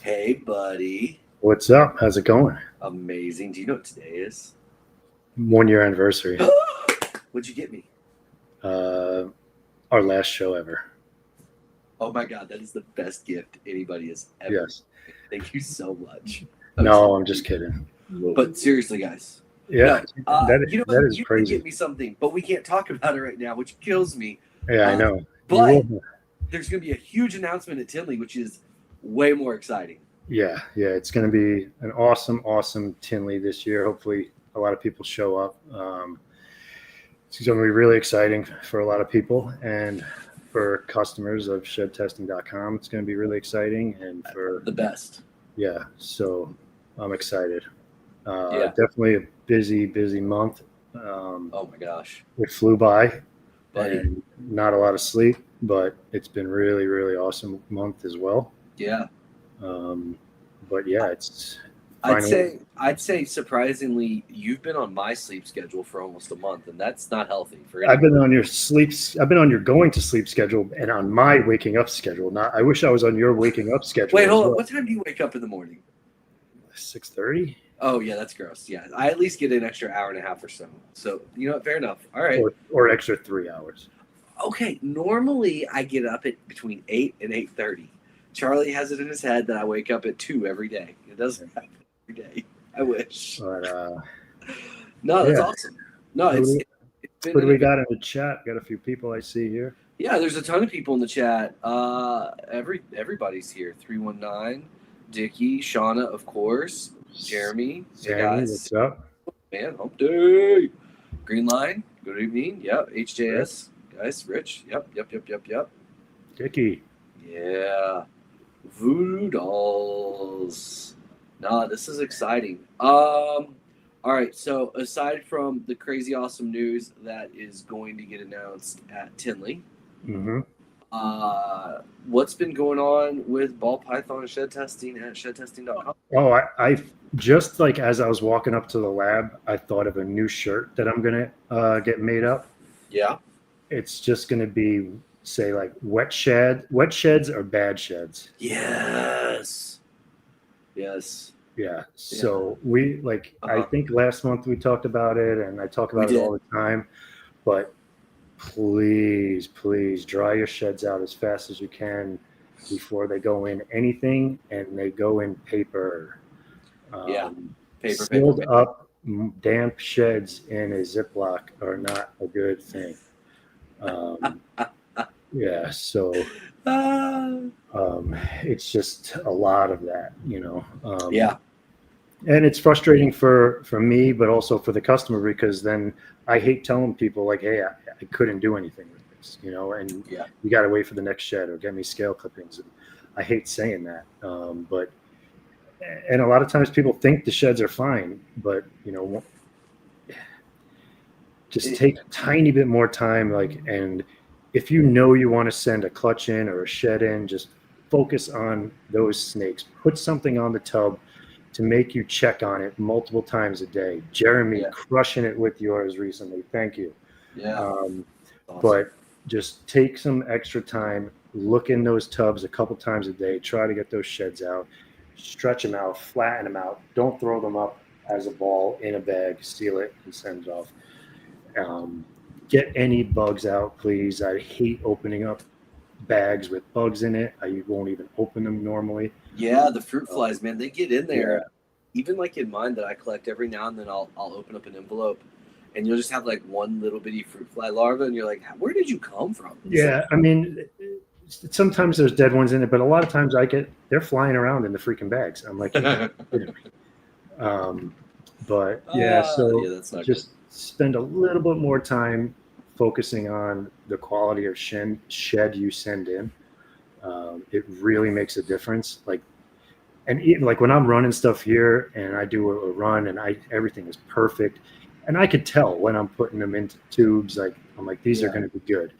Hey, buddy. What's up? How's it going? Amazing. Do you know what today is? 1 year anniversary. What'd you get me? Uh, our last show ever. Oh my God, that is the best gift anybody has ever. Yes. Thank you so much. No, I'm just kidding. But seriously, guys. Yeah, No, that you is did crazy. get me something, but we can't talk about it right now, which kills me. Yeah, I know. But there's going to be a huge announcement at Tinley, which is way more exciting. Yeah. It's going to be an awesome Tinley this year. Hopefully, a lot of people show up. It's going to be really exciting for a lot of people and for customers of shedtesting.com. It's going to be really exciting and for the best. Yeah, so I'm excited. Definitely a busy month. Oh my gosh, it flew by, buddy. And not a lot of sleep, but it's been really awesome month as well. Yeah. But yeah, it's. I'd say surprisingly, you've been on my sleep schedule for almost a month, and that's not healthy for anyone. I've been on your going to sleep schedule and on my waking up schedule. I wish I was on your waking up schedule. Wait, hold on. What time do you wake up in the morning? 6:30. Oh yeah, that's gross. Yeah, I at least get an extra hour and a half or so. So you know what? Fair enough. All right. Or extra 3 hours. Okay. Normally I get up at between 8 and 8:30. Charlie has it in his head that I wake up at 2 every day. It doesn't happen every day. I wish. But no, that's awesome. No, it's what do we got in the chat? Got a few people I see here. Yeah, there's a ton of people in the chat. Everybody's here. 319, Dickie, Shauna, of course, Jeremy. Hey guys, what's up? Man, hump day. Green Line, good evening. Yep, HJS, guys, Rich. Yep. Dickie. Yeah, Voodoo Dolls. Nah, this is exciting. All right, so aside from the crazy awesome news that is going to get announced at Tinley, what's been going on with ball python shed testing at shedtesting.com? Oh, I just like as I was walking up to the lab, I thought of a new shirt that I'm gonna get made up. Yeah, it's just gonna be say like wet sheds or bad sheds. Yes. Yeah. So we I think last month we talked about it, and I talk about it all the time. But please dry your sheds out as fast as you can before they go in anything, and they go in paper. Sealed up damp sheds in a Ziploc are not a good thing. Yeah, so it's just a lot of that, and it's frustrating for me, but also for the customer, because then I hate telling people like, hey, I couldn't do anything with this, and you got to wait for the next shed or get me scale clippings. And I hate saying that, and a lot of times people think the sheds are fine, but just take a tiny bit more time, and if you want to send a clutch in or a shed in, just focus on those snakes. Put something on the tub to make you check on it multiple times a day. Jeremy, crushing it with yours recently. Thank you. Yeah. Awesome. But just take some extra time, look in those tubs a couple times a day, try to get those sheds out, stretch them out, flatten them out. Don't throw them up as a ball in a bag, seal it, and send it off. Get any bugs out, please. I hate opening up bags with bugs in it. I won't even open them normally. Yeah, the fruit flies, man, they get in there. Yeah. Even like in mine that I collect every now and then, I'll open up an envelope, and you'll just have like one little bitty fruit fly larva, and you're like, where did you come from? Yeah, I mean, sometimes there's dead ones in it, but a lot of times they're flying around in the freaking bags. I'm like, but yeah, so that's not just spend a little bit more time focusing on the quality of shed you send in. It really makes a difference. And even like when I'm running stuff here and I do a run and everything is perfect, and I could tell when I'm putting them into tubes, I'm like, these are going to be good.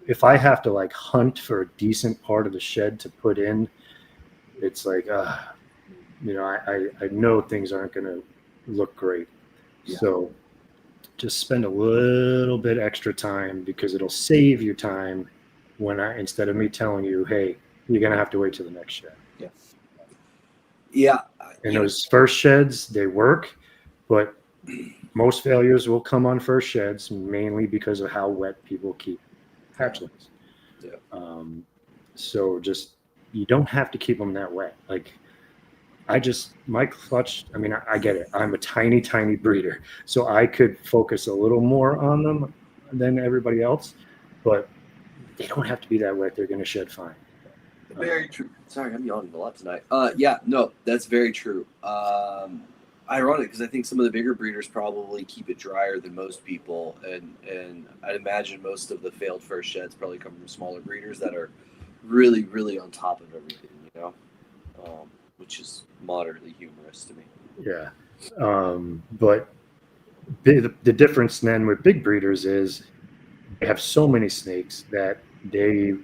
If I have to hunt for a decent part of the shed to put in, it's like, I know things aren't going to look great. Yeah. So just spend a little bit extra time, because it'll save you time instead of me telling you, hey, you're going to have to wait till the next shed. Yeah. And those first sheds, they work, but most failures will come on first sheds mainly because of how wet people keep hatchlings. Yeah. So just, you don't have to keep them that wet. Like, my clutch, I mean, I get it. I'm a tiny, tiny breeder, so I could focus a little more on them than everybody else, but they don't have to be that wet. They're going to shed fine. Very true. Sorry, I'm yawning a lot tonight. Yeah, no, that's very true. Ironic because I think some of the bigger breeders probably keep it drier than most people, and I'd imagine most of the failed first sheds probably come from smaller breeders that are really, really on top of everything, which is moderately humorous to me. Yeah. But the difference then with big breeders is they have so many snakes that they,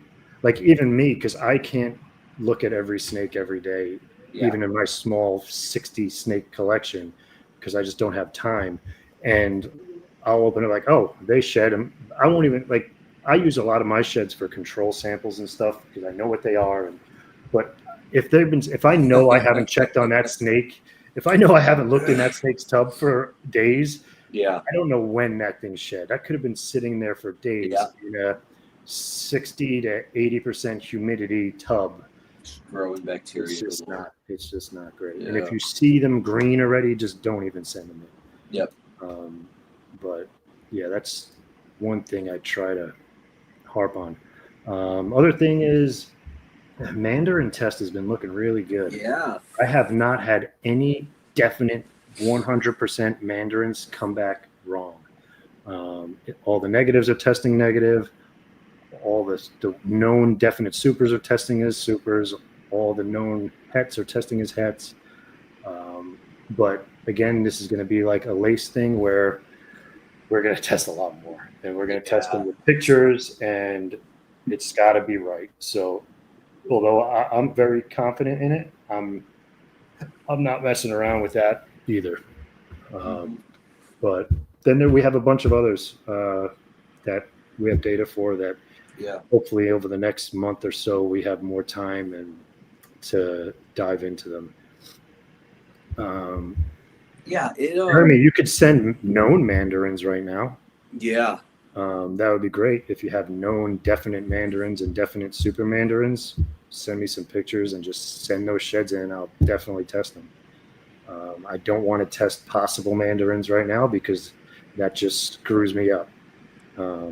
like even me, because I can't look at every snake every day, even in my small 60 snake collection, because I just don't have time. And I'll open it like, oh, they shed them. I won't even, like, I use a lot of my sheds for control samples and stuff because I know what they are. But if I know I haven't checked on that snake, if I know I haven't looked in that snake's tub for days, I don't know when that thing shed. That could have been sitting there for days in a 60 to 80% humidity tub. Growing bacteria. It's just not great. And if you see them green already, just don't even send them in. Yep. But yeah, that's one thing I try to harp on. Other thing is, Mandarin test has been looking really good. Yeah. I have not had any definite 100% Mandarins come back wrong. All the negatives are testing negative. All the known definite supers are testing as supers. All the known hets are testing as hets. But again, this is going to be like a lace thing where we're going to test a lot more. And we're going to test them with pictures, and it's got to be right. So although I'm very confident in it, I'm not messing around with that either. But then we have a bunch of others that we have data for that hopefully over the next month or so we have more time and to dive into them. Jeremy, you could send known Mandarins right now. Yeah. That would be great. If you have known definite Mandarins and definite super Mandarins, send me some pictures and just send those sheds in. I'll definitely test them. I don't want to test possible Mandarins right now because that just screws me up for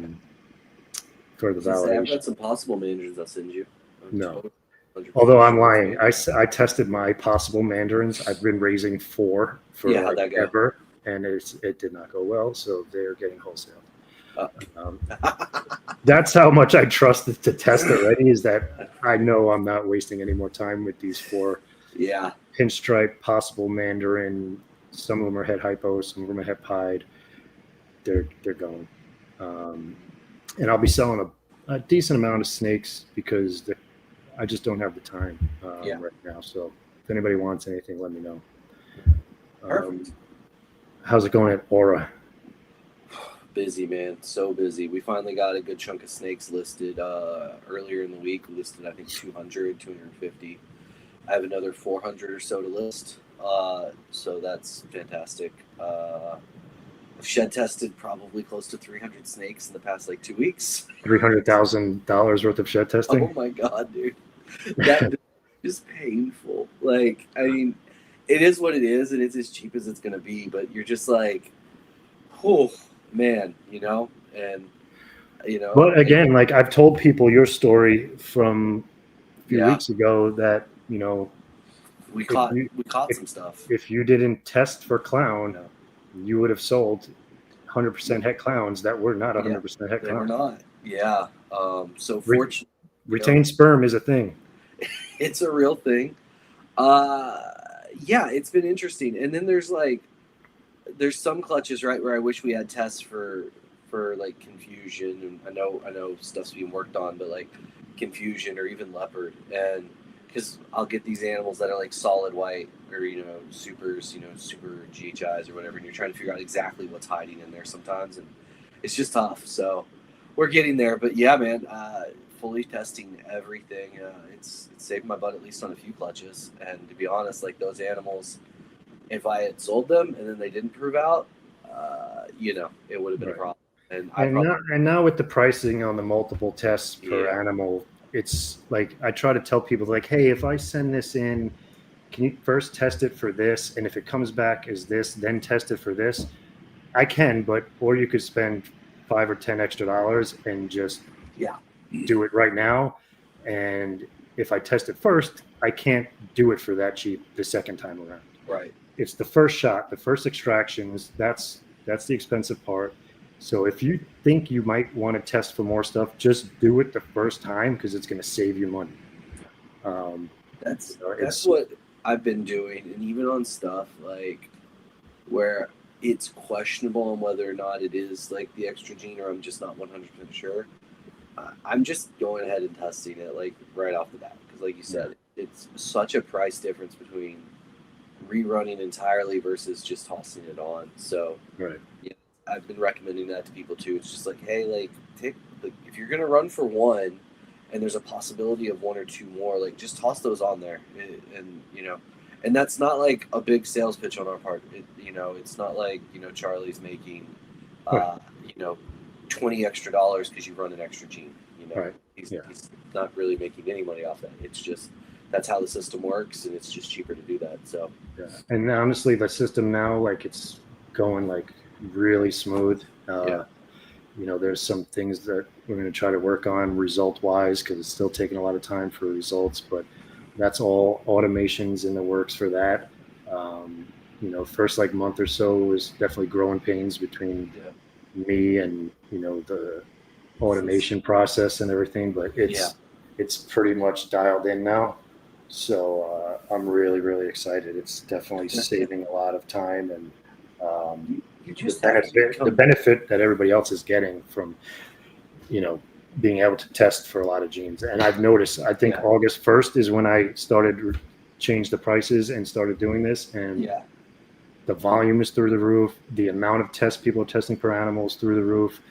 the validation. I've got some possible Mandarins I'll send you. No. Although I'm lying. I tested my possible Mandarins. I've been raising 4 for ever, and it did not go well, so they're getting wholesale. That's how much I trust it to test already, is that I know I'm not wasting any more time with these 4 pinstripe possible Mandarin. Some of them are head hypo, some of them are head pied. They're going. And I'll be selling a decent amount of snakes because I just don't have the time right now. So if anybody wants anything, let me know. Perfect. How's it going at Aura? Busy, man. So busy. We finally got a good chunk of snakes listed earlier in the week. We listed, I think, 200, 250. I have another 400 or so to list. So that's fantastic. I've shed tested probably close to 300 snakes in the past 2 weeks. $300,000 worth of shed testing? Oh my God, dude. That is painful. I mean, it is what it is, and it's as cheap as it's going to be, but you're just like, oh, man, and, But again, I've told people your story from a few weeks ago that, we caught some stuff. If you didn't test for clown, you would have sold 100% het clowns that were not 100% het clowns. They were not. Yeah. So fortunately, retained sperm is a thing. It's a real thing. It's been interesting. And then there's some clutches, right, where I wish we had tests for confusion, and I know stuff's being worked on, but confusion or even leopard, and because I'll get these animals that are solid white or supers, super GHIs or whatever, and you're trying to figure out exactly what's hiding in there sometimes, and it's just tough. So we're getting there, but yeah, man, fully testing everything. It's saved my butt at least on a few clutches. And to be honest, like those animals, if I had sold them and then they didn't prove out, it would have been a Right. problem. And And now with the pricing on the multiple tests per Yeah. animal, it's like I try to tell people like, hey, if I send this in, can you first test it for this? And if it comes back as this, then test it for this. I can, or you could spend $5 or $10 extra and just do it right now. And if I test it first, I can't do it for that cheap the second time around. right. It's the first shot, the first extractions. That's the expensive part. So if you think you might want to test for more stuff, just do it the first time because it's going to save you money. That's what I've been doing, and even on stuff like where it's questionable on whether or not it is like the extra gene, or I'm just not 100% sure. I'm just going ahead and testing it like right off the bat because, like you said, it's such a price difference between rerunning entirely versus just tossing it on. So Right. yeah, I've been recommending that to people too. It's just like, hey, like if you're gonna run for one, and there's a possibility of one or two more, like just toss those on there, and that's not like a big sales pitch on our part. It's not like Charlie's making, Right. 20 extra dollars because you run an extra gene. Right. He's not really making any money off that. It's just that's how the system works, and it's just cheaper to do that. So Yeah. And honestly, the system now, like it's going like really smooth. There's some things that we're going to try to work on result wise because it's still taking a lot of time for results, but that's all automations in the works for that. First like month or so was definitely growing pains between me and, the automation process and everything, but it's pretty much dialed in now. So I'm really, really excited. It's definitely saving a lot of time and the benefit that everybody else is getting from, being able to test for a lot of genes. And I've noticed, I think August 1st is when I started change the prices and started doing this. And the volume is through the roof. The amount of tests people are testing per animal is through the roof.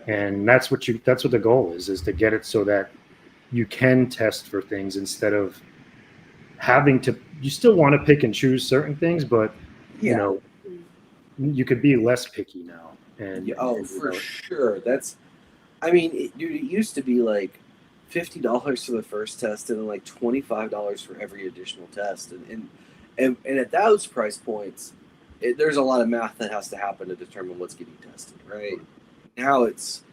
And that's what the goal is to get it so that you can test for things instead of having to, you still want to pick and choose certain things, but you could be less picky now. And for sure. It used to be like $50 for the first test and then like $25 for every additional test, and at those price points, there's a lot of math that has to happen to determine what's getting tested. Right now, it's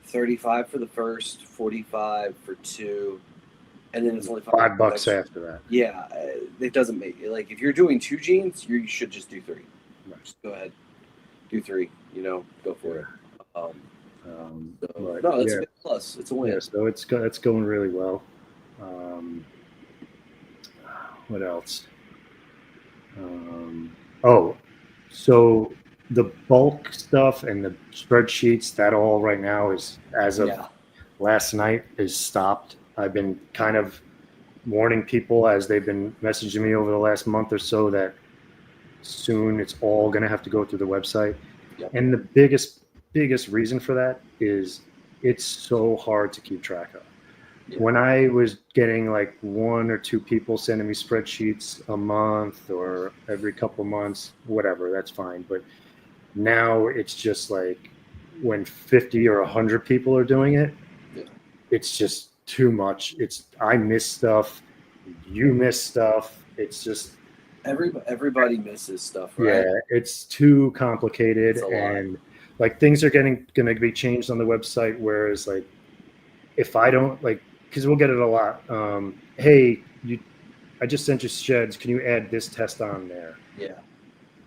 $35 for the first, $45 for two, and then it's only $5 after that. Yeah, it doesn't make like if you're doing two genes, you should just do three. Right. Just go ahead, do three. Go for it. Right. No, that's a big plus. It's a win. Yeah, so it's going really well. What else? So the bulk stuff and the spreadsheets, that all right now is, as of last night, is stopped. I've been kind of warning people as they've been messaging me over the last month or so that soon it's all going to have to go through the website. Yep. And the biggest reason for that is it's so hard to keep track of. Yeah. When I was getting like one or two people sending me spreadsheets a month or every couple months, whatever, that's fine. But now it's just like when 50 or 100 people are doing it, it's just too much. I miss stuff. You miss stuff. It's just everybody misses stuff, right? Yeah, it's too complicated, and like things are going to be changed on the website. Whereas like if I don't because we'll get it a lot. Hey, I just sent you sheds. Can you add this test on there? Yeah.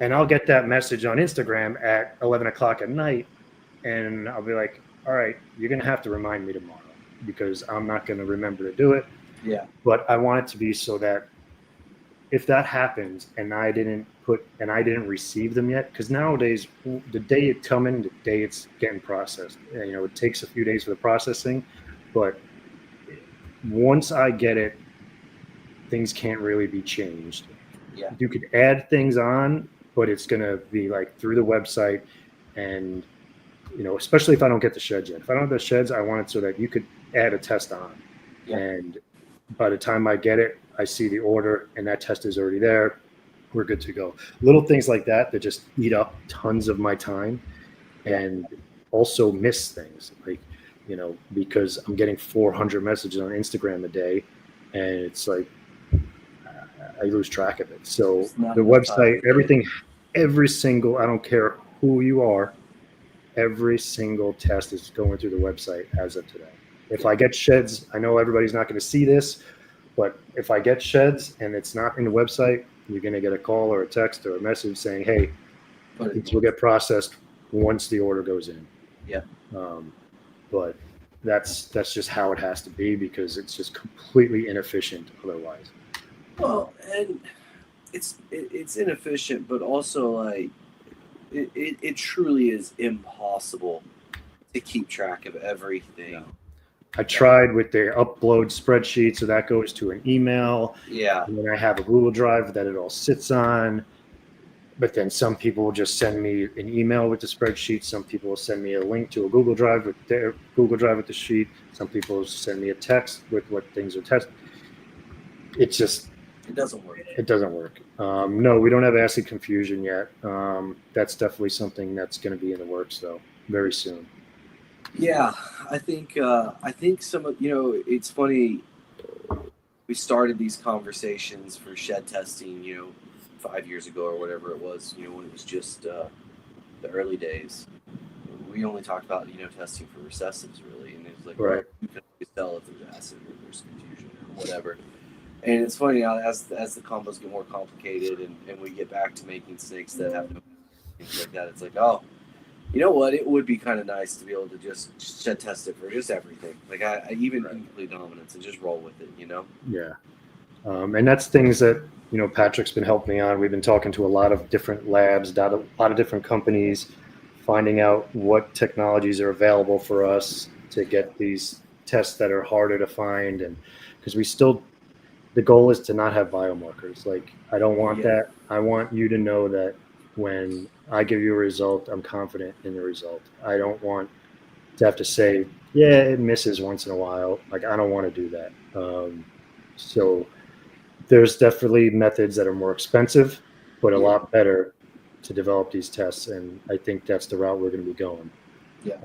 And I'll get that message on Instagram at 11 o'clock at night, and I'll be like, all right, you're going to have to remind me tomorrow because I'm not going to remember to do it. Yeah. But I want it to be so that if that happens and I didn't receive them yet, because nowadays the day it come in, the day it's getting processed, it takes a few days for the processing, but once I get it, things can't really be changed. Yeah. You could add things on, but it's going to be like through the website, and especially if I don't get the sheds yet. If I don't have the sheds, I want it so that you could add a test on. Yeah. And by the time I get it, I see the order and that test is already there. We're good to go. Little things like that that just eat up tons of my time, and also miss things, like, because I'm getting 400 messages on Instagram a day, and it's like I lose track of it. So It's not the enough time website, to everything, every single, I don't care who you are, every single test is going through the website as of today. If I get sheds, I know everybody's not going to see this, but if I get sheds and it's not in the website, you're going to get a call or a text or a message saying, hey, put it these will get processed once the order goes in. Yeah. But that's just how it has to be, because it's just completely inefficient otherwise. Well, and it's inefficient, but also like it truly is impossible to keep track of everything. No. I tried with the upload spreadsheet, so that goes to an email. Yeah. And then I have a Google Drive that it all sits on. But then some people will just send me an email with the spreadsheet. Some people will send me a link to a Google Drive with their Google Drive with the sheet. Some people will send me a text with what things are tested. It doesn't work. It doesn't work. No, we don't have ACID confusion yet. That's definitely something that's going to be in the works, though, very soon. Yeah, I think some of, it's funny. We started these conversations for shed testing, 5 years ago or whatever it was, when it was just the early days. We only talked about, testing for recessives, really, and it was like, right, you can always tell if there's acid or there's confusion or whatever. And it's funny now, as the combos get more complicated and we get back to making snakes that have no things like that, it's like, oh, you know what? It would be kind of nice to be able to just shed test it for just everything. Like I even incomplete dominance and just roll with it, Yeah. And that's things that, Patrick's been helping me on. We've been talking to a lot of different labs, a lot of different companies, finding out what technologies are available for us to get these tests that are harder to find. And because the goal is to not have biomarkers. Like, I don't want that. I want you to know that when I give you a result, I'm confident in the result. I don't want to have to say, yeah, it misses once in a while. Like, I don't want to do that. So there's definitely methods that are more expensive, but a lot better to develop these tests. And I think that's the route we're going to be going. Yeah.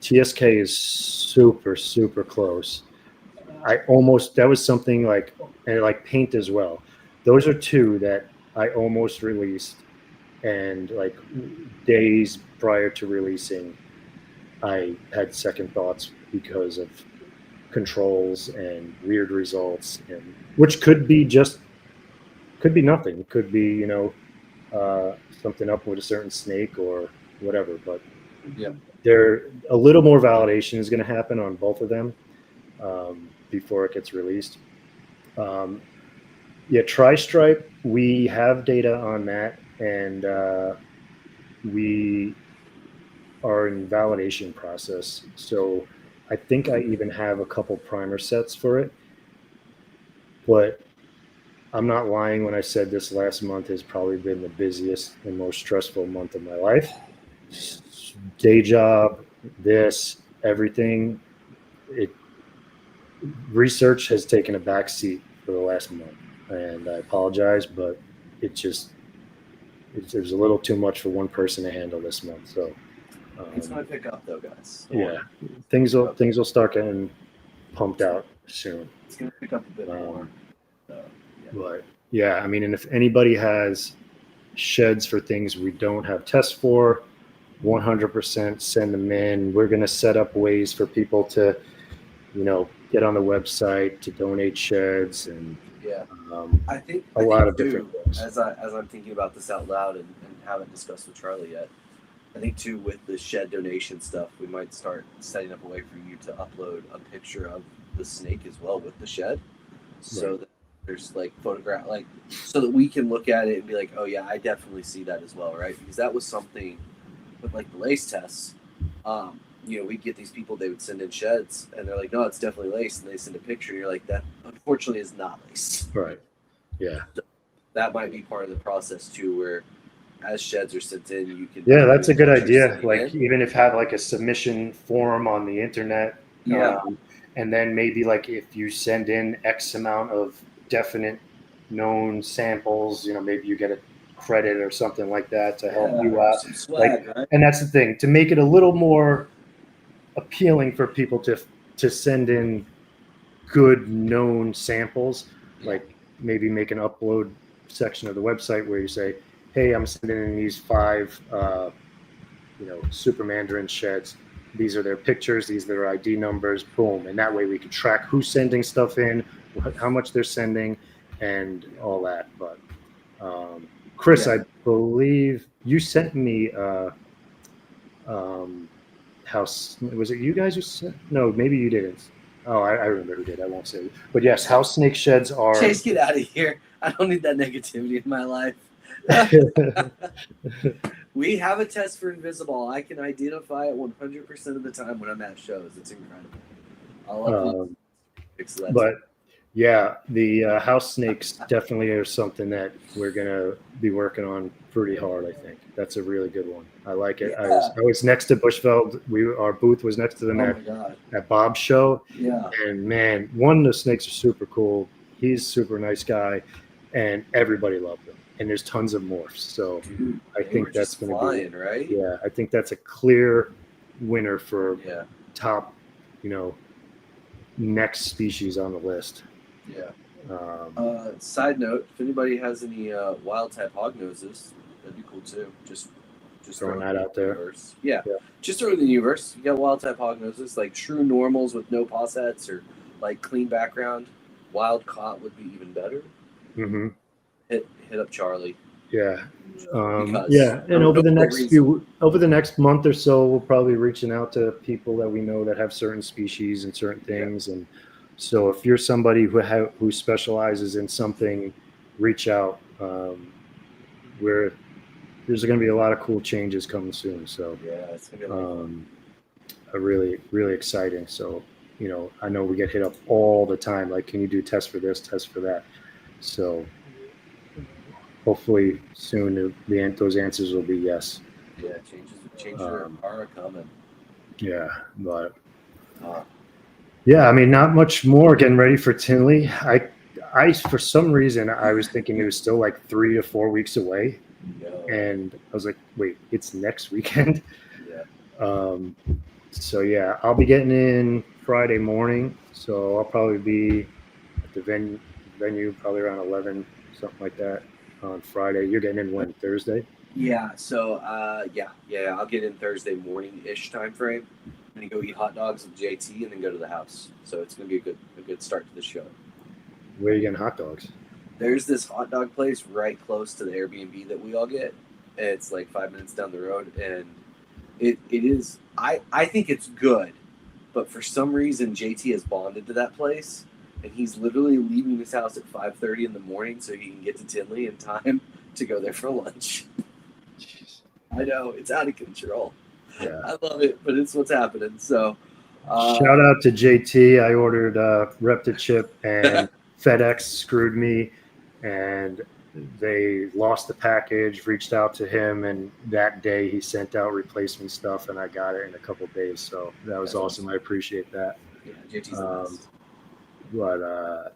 TSK is super, super close. That was something like paint as well. Those are two that I almost released, and like days prior to releasing, I had second thoughts because of controls and weird results, and which could be nothing. It could be, something up with a certain snake or whatever, but a little more validation is going to happen on both of them before it gets released. Tri-Stripe, we have data on that, and we are in validation process. So I think I even have a couple primer sets for it, but I'm not lying when I said this last month has probably been the busiest and most stressful month of my life. Day job, everything. Research has taken a back seat for the last month, and I apologize, but it was a little too much for one person to handle this month. So it's going to pick up, though, guys. Things will start getting pumped out soon. It's going to pick up a bit more. But yeah, I mean, and if anybody has sheds for things we don't have tests for, 100% send them in. We're going to set up ways for people to, get on the website to donate sheds, and I think a lot of different things. As I'm thinking about this out loud and haven't discussed with Charlie yet, I think too, with the shed donation stuff, we might start setting up a way for you to upload a picture of the snake as well with the shed, so that there's like photograph, like, so that we can look at it and be like, oh yeah, I definitely see that as well, right? Because that was something with like the lace tests. We'd get these people, they would send in sheds, and they're like, no, it's definitely lace, and they send a picture, and you're like, that unfortunately is not lace. Right. Yeah. So that might be part of the process too, where as sheds are sent in, you can. Yeah, that's a good idea. Like, even if have like a submission form on the internet. and then maybe like if you send in X amount of definite known samples, maybe you get a credit or something like that to help you out. Some Like, swag, right? and that's the thing, to make it a little more appealing for people to send in good known samples, Yeah. like maybe make an upload section of the website where you say, hey, I'm sending in these 5 super mandarin sheds. These are their pictures, these are their ID numbers, boom. And that way we can track who's sending stuff in, how much they're sending, and all that. But Chris, Yeah. I believe you sent me house. Was it you guys who sent? No, maybe you didn't. Oh, I remember who did. I won't say. But yes, house snake sheds are. Chase, get out of here. I don't need that negativity in my life. We have a test for invisible. I can identify it 100% of the time when I'm at shows. It's incredible. I'll upload fix that. But yeah, the house snakes definitely are something that we're gonna be working on pretty hard. I think that's a really good one. I like it. Yeah. I was next to Bushveld. Our booth was next to them Oh my god. at Bob's show. Yeah. And man, one, the snakes are super cool. He's a super nice guy, and everybody loved him. And there's tons of morphs. So Dude, I think that's going to flying, right? Yeah, I think that's a clear winner for Yeah. top, next species on the list. Yeah. Side note: if anybody has any wild type hog noses, that'd be cool too. Just throwing that out there. Universe. Yeah. Just throw it in the universe. You got wild type hog noses, like true normals with no possets or like clean background. Wild caught would be even better. Mm-hmm. Hit up Charlie. Yeah. Because and over the next month or so, we'll probably be reaching out to people that we know that have certain species and certain things. And so if you're somebody who specializes in something, reach out. There's going to be a lot of cool changes coming soon. So yeah, it's gonna be really, really exciting. So, I know we get hit up all the time. Like, can you do tests for this, tests for that? So hopefully soon those answers will be yes. Yeah, changes are coming. Yeah, but yeah, I mean, not much more. Getting ready for Tinley. I for some reason I was thinking it was still like 3 to 4 weeks away, and I was like, wait, it's next weekend. Yeah. So yeah, I'll be getting in Friday morning. So I'll probably be at the venue probably around 11, something like that. On Friday. You're getting in when? Thursday? Yeah. So I'll get in Thursday morning-ish time frame. I'm gonna go eat hot dogs with JT and then go to the house. So it's gonna be a good start to the show. Where are you getting hot dogs? There's this hot dog place right close to the Airbnb that we all get. It's like 5 minutes down the road, and it is. I think it's good, but for some reason JT has bonded to that place. And he's literally leaving his house at 5:30 in the morning so he can get to Tinley in time to go there for lunch. Jeez. I know, it's out of control. Yeah. I love it, but it's what's happening. So, shout out to JT. I ordered Reptichip, and FedEx screwed me, and they lost the package. Reached out to him, and that day he sent out replacement stuff, and I got it in a couple of days. So that was awesome. I appreciate that. Yeah, JT's the best. But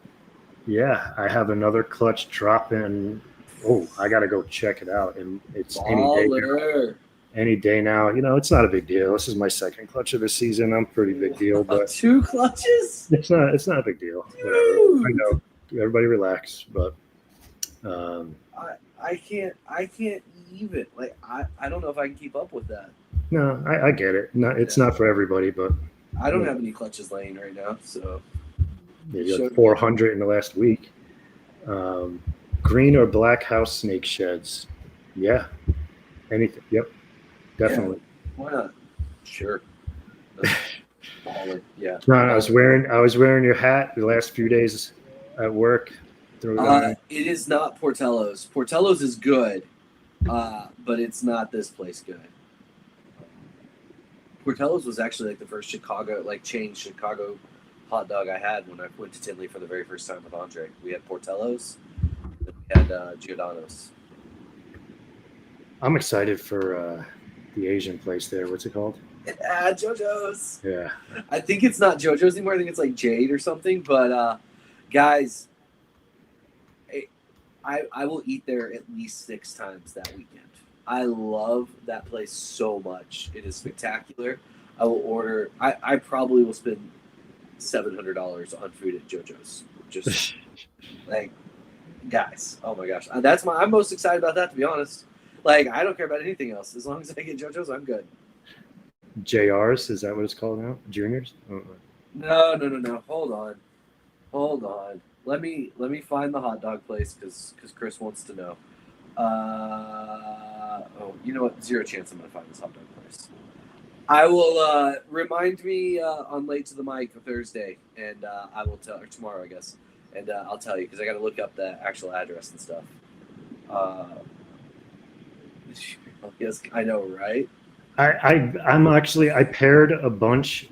yeah, I have another clutch drop in. Oh, I got to go check it out. And it's any day now. It's not a big deal. This is my second clutch of the season. I'm pretty big deal, but 2 clutches? It's not a big deal. Whatever. I know. Everybody relax, but I can't even. Like, I don't know if I can keep up with that. No, I get it. It's not for everybody, but I don't have any clutches laying right now, so maybe like 400 in the last week. Green or black house snake sheds? Yeah. Anything? Yep. Definitely. Yeah. Why not? Sure. Yeah. Ron, I was wearing your hat the last few days at work. It is not Portello's. Portello's is good, but it's not this place good. Portello's was actually like the first chain Chicago hot dog I had when I went to Tinley for the very first time with Andre. We had Portello's, and we had Giordano's. I'm excited for the Asian place there. What's it called? Yeah, JoJo's. Yeah. I think it's not JoJo's anymore. I think it's like Jade or something. But guys, I will eat there at least 6 times that weekend. I love that place so much. It is spectacular. I will order. I probably will spend $700 on food at JoJo's. Just like, guys, oh my gosh, I'm most excited about that, to be honest. Like, I don't care about anything else as long as I get JoJo's. I'm good. JR's, is that what it's called now? Juniors? Oh. No. Hold on. Let me find the hot dog place because Chris wants to know. Oh, you know what? Zero chance I'm gonna find this hot dog place. I will remind me on Late to the Mic for Thursday, and I will tell, or tomorrow, I guess, and I'll tell you because I got to look up the actual address and stuff. Yes, I know, right? I'm actually, I paired a bunch.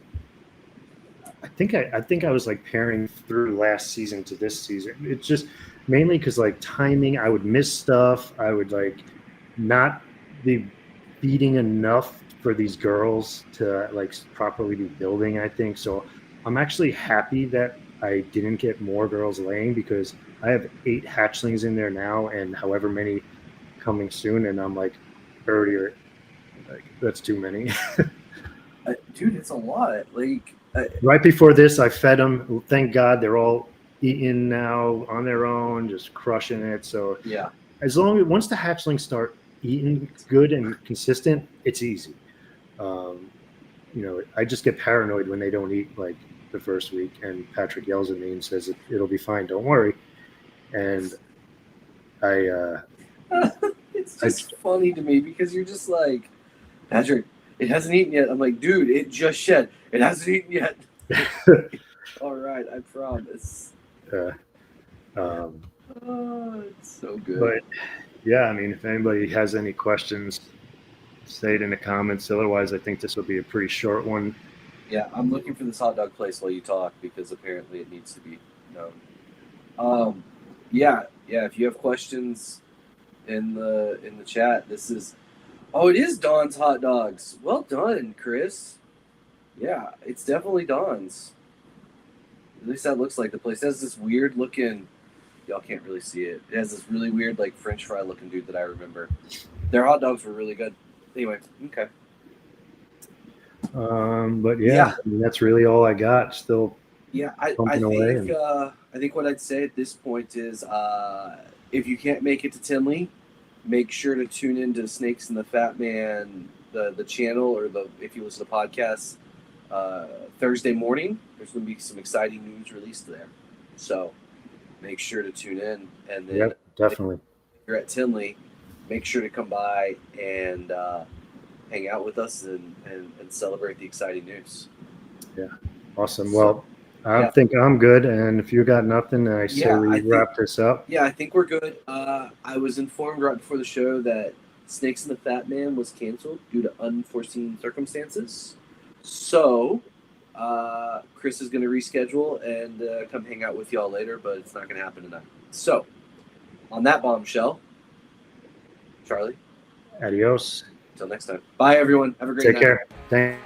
I think I was like pairing through last season to this season. It's just mainly because like timing, I would miss stuff. I would like not be feeding enough for these girls to like properly be building, I think. So I'm actually happy that I didn't get more girls laying because I have 8 hatchlings in there now and however many coming soon, and I'm like 30 or like that's too many. Dude, it's a lot. Like right before this, I fed them. Thank God they're all eating now on their own, just crushing it. So yeah, as long as once the hatchlings start eating good and consistent, it's easy. I just get paranoid when they don't eat like the first week, and Patrick yells at me and says it'll be fine, don't worry. And it's just funny to me because you're just like, Patrick, it hasn't eaten yet. I'm like, dude, it just shed. It hasn't eaten yet. All right, I promise. Oh, it's so good. But yeah, I mean, if anybody has any questions, say it in the comments. Otherwise, I think this will be a pretty short one. Yeah, I'm looking for this hot dog place while you talk because apparently it needs to be known. Yeah. If you have questions in the chat, this is. Oh, it is Don's Hot Dogs. Well done, Chris. Yeah, it's definitely Don's. At least that looks like the place. It has this weird looking. Y'all can't really see it. It has this really weird, like French fry looking dude that I remember. Their hot dogs were really good. Anyway, okay. But yeah, I mean, that's really all I got. Still. Yeah, I think what I'd say at this point is if you can't make it to Tinley, make sure to tune into Snakes and the Fat Man, the channel, or if you listen to podcasts, Thursday morning. There's going to be some exciting news released there. So make sure to tune in. And then definitely. If you're at Tinley, make sure to come by and hang out with us and celebrate the exciting news. Yeah, awesome. Well, I think I'm good. And if you got nothing, I say we wrap this up. Yeah, I think we're good. I was informed right before the show that Snakes and the Fat Man was canceled due to unforeseen circumstances. So Chris is going to reschedule and come hang out with y'all later, but it's not going to happen tonight. So on that bombshell, Charlie. Adios. Until next time. Bye, everyone. Have a great night. Take care. Thanks.